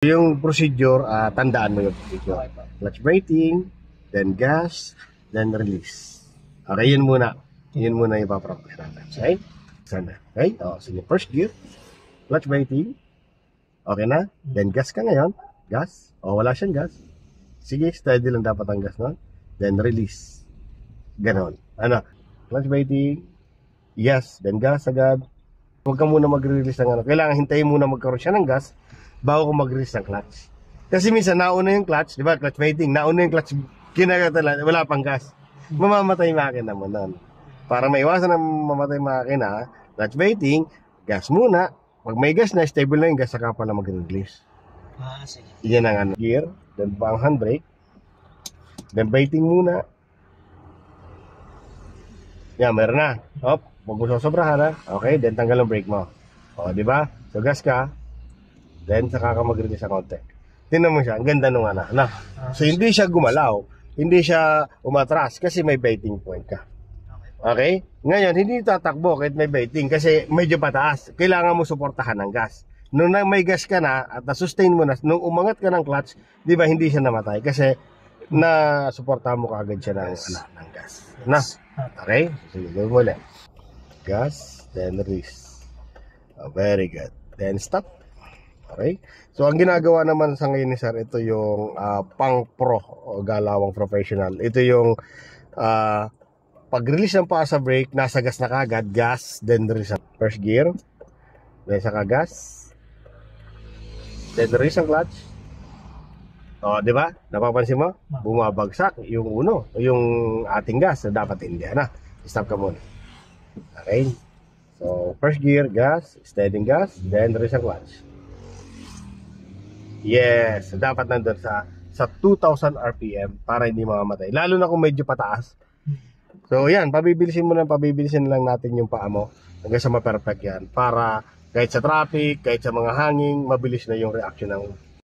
Yung procedure, tandaan mo yung procedure. Clutch braking, then gas, then release. Okay, yun muna. Yun muna yung papractice natin. Okay? Sana. Okay? O, sige, first gear. Clutch braking. Okay na? Then gas ka ngayon. Gas. O, wala siyang gas. Sige, steady lang dapat ang gas nun. Then release. Ganon. Ano? Clutch braking. Yes. Then gas agad. Huwag ka muna mag-release ng ano. Kailangan hintayin muna magkaroon siya ng gas bago ko mag-release ng clutch. Kasi minsan nauna yung clutch, di ba? Clutch braking, nauna yung clutch, kinagatalan, wala pang gas. Mamamatay yung makina mo nun. Para maiwasan ng mamatay yung makina, clutch braking, gas muna. Pag may gas na, stable na yung gas, saka pala mag-release. Sige. Yan ang ano. Gear, then pang handbrake, then braking muna. Yan, meron na. Hop, huwag mo sosobrahan ha. Okay, then tanggal ang brake mo. O, di ba? So gas ka, then saka ka mag-release ng konti. Tingnan mo siya, ang ganda nung ano. So hindi siya gumalaw, hindi siya umatras kasi may biting point ka. Okay? Ngayon, hindi tatakbo kahit may biting kasi medyo pataas. Kailangan mo suportahan ng gas. Nung may gas ka na at na-sustain mo na, nung umangat ka ng clutch, di ba hindi siya namatay kasi na-suportahan mo kaagad siya ng gas. Na? Okay? Sige, gawin mo ulit. Gas, then release. Very good. Then stop. Okay? So, ang ginagawa naman sa ngayon ni Sir, ito yung pang pro o galawang professional. Ito yung pag-release ng paa sa brake, nasa gas na kagad, gas, then release ang first gear, then saka gas, then release ang clutch. O, di ba? Napapansin mo? Bumabagsak yung yung ating gas na dapat hindi. Stop ka muna. Okay? So, first gear, gas, steady gas, then release ang clutch. Yes, dapat nandun sa 2,000 RPM para hindi mamamatay. Lalo na kung medyo pataas. So yan, pabibilisin lang natin yung paa mo hanggang sa ma-perfect yan. Para kahit sa traffic, kahit sa mga hangin, mabilis na yung reaction ng